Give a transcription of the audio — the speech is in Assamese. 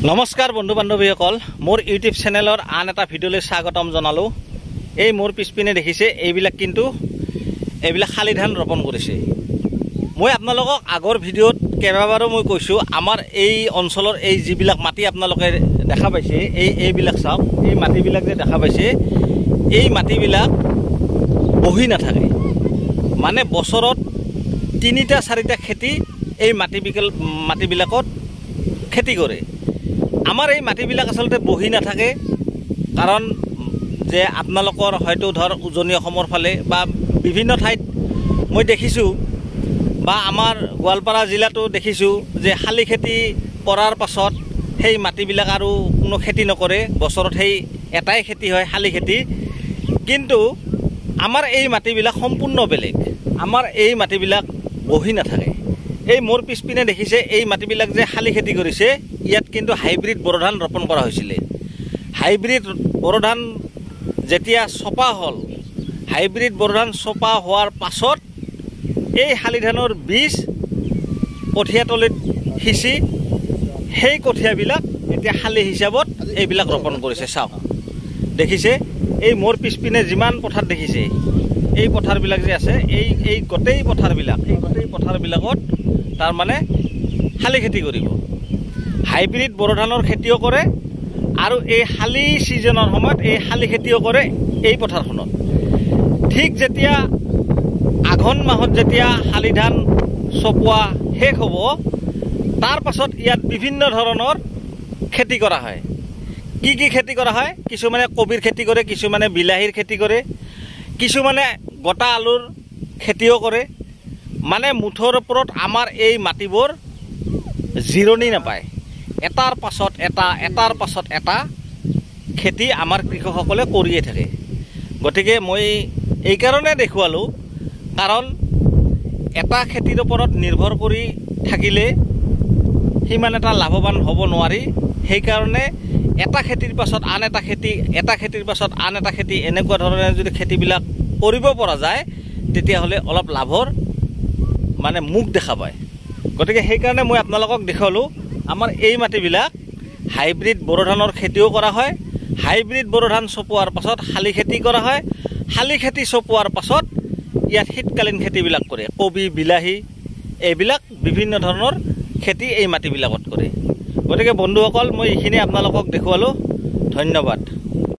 নমস্কাৰ বন্ধু বান্ধৱীসকল, মোৰ ইউটিউব চেনেলৰ আন এটা ভিডিঅ'লৈ স্বাগতম জনালোঁ। এই মোৰ পিছপিনে দেখিছে এইবিলাক কিন্তু শালি ধান ৰোপণ কৰিছে। মই আপোনালোকক আগৰ ভিডিঅ'ত কেইবাবাৰো মই কৈছোঁ, আমাৰ এই অঞ্চলৰ এই যিবিলাক মাটি আপোনালোকে দেখা পাইছে, এইবিলাক চাওক, এই মাটিবিলাক যে দেখা পাইছে, এই মাটিবিলাক বহি নাথাকে। মানে বছৰত 3-4টা খেতি এই মাটিবিলাকত খেতি কৰে। আমাৰ এই মাটিবিলাক আচলতে বহি নাথাকে, কাৰণ যে আপোনালোকৰ হয়তো উজনি অসমৰ ফালে বা বিভিন্ন ঠাইত মই দেখিছোঁ, বা আমাৰ গোৱালপাৰা জিলাতো দেখিছোঁ যে শালি খেতি কৰাৰ পাছত সেই মাটিবিলাক আৰু কোনো খেতি নকৰে, বছৰত সেই এটাই খেতি হয়, শালি খেতি। কিন্তু আমাৰ এই মাটিবিলাক সম্পূৰ্ণ বেলেগ। আমাৰ এই মাটিবিলাক বহি নাথাকে। এই মোৰ পিছপিনে দেখিছে এই মাটিবিলাক যে শালি খেতি কৰিছে, ইয়াত কিন্তু হাইব্ৰিড বড়ো ধান ৰোপণ কৰা হৈছিলে। হাইব্ৰিড বড়ো ধান যেতিয়া চপা হ'ল, হাইব্ৰিড বড়ো ধান চপা হোৱাৰ পাছত এই শালি ধানৰ বীজ কঠীয়াতলিত সিঁচি সেই কঠীয়াবিলাক এতিয়া শালি হিচাপত এইবিলাক ৰোপণ কৰিছে। চাওক, দেখিছে এই মোৰ পিছপিনে যিমান পথাৰ দেখিছে, এই পথাৰবিলাক যে আছে, এই গোটেই পথাৰবিলাকত তাৰমানে শালি খেতি কৰিব। হাইব্ৰিড বড়ো ধানৰ খেতিও কৰে আৰু এই শালি ছিজনৰ সময়ত এই শালি খেতিও কৰে এই পথাৰখনত। ঠিক যেতিয়া আঘোণ মাহত যেতিয়া শালি ধান চপোৱা শেষ হ'ব, তাৰ পাছত ইয়াত বিভিন্ন ধৰণৰ খেতি কৰা হয়। কি খেতি কৰা হয়? কিছুমানে কবিৰ খেতি কৰে, কিছুমানে বিলাহীৰ খেতি কৰে, কিছুমানে গোটা আলুৰ খেতিও কৰে। মানে মুঠৰ ওপৰত আমাৰ এই মাটিবোৰ জিৰণি নাপায়, এটাৰ পাছত এটা খেতি আমাৰ কৃষকসকলে কৰিয়ে থাকে। গতিকে মই এইকাৰণে দেখুৱালোঁ, কাৰণ এটা খেতিৰ ওপৰত নিৰ্ভৰ কৰি থাকিলে সিমান এটা লাভৱান হ'ব নোৱাৰি। সেইকাৰণে এটা খেতিৰ পাছত আন এটা খেতি, এটা খেতিৰ পাছত আন এটা খেতি, এনেকুৱা ধৰণে যদি খেতিবিলাক কৰিব পৰা যায়, তেতিয়াহ'লে অলপ লাভৰ মানে মুখ দেখা পায়। গতিকে সেইকাৰণে মই আপোনালোকক দেখুৱালোঁ, আমাৰ এই মাটিবিলাক হাইব্ৰিড বড়ো ধানৰ খেতিও কৰা হয়। হাইব্ৰিড বড়ো ধান চপোৱাৰ পাছত শালি খেতি কৰা হয়। শালি খেতি চপোৱাৰ পাছত ইয়াত শীতকালীন খেতিবিলাক কৰে, কবি, বিলাহী, এইবিলাক বিভিন্ন ধৰণৰ খেতি এই মাটিবিলাকত কৰে। গতিকে বন্ধুসকল, মই এইখিনি আপোনালোকক দেখুৱালোঁ। ধন্যবাদ।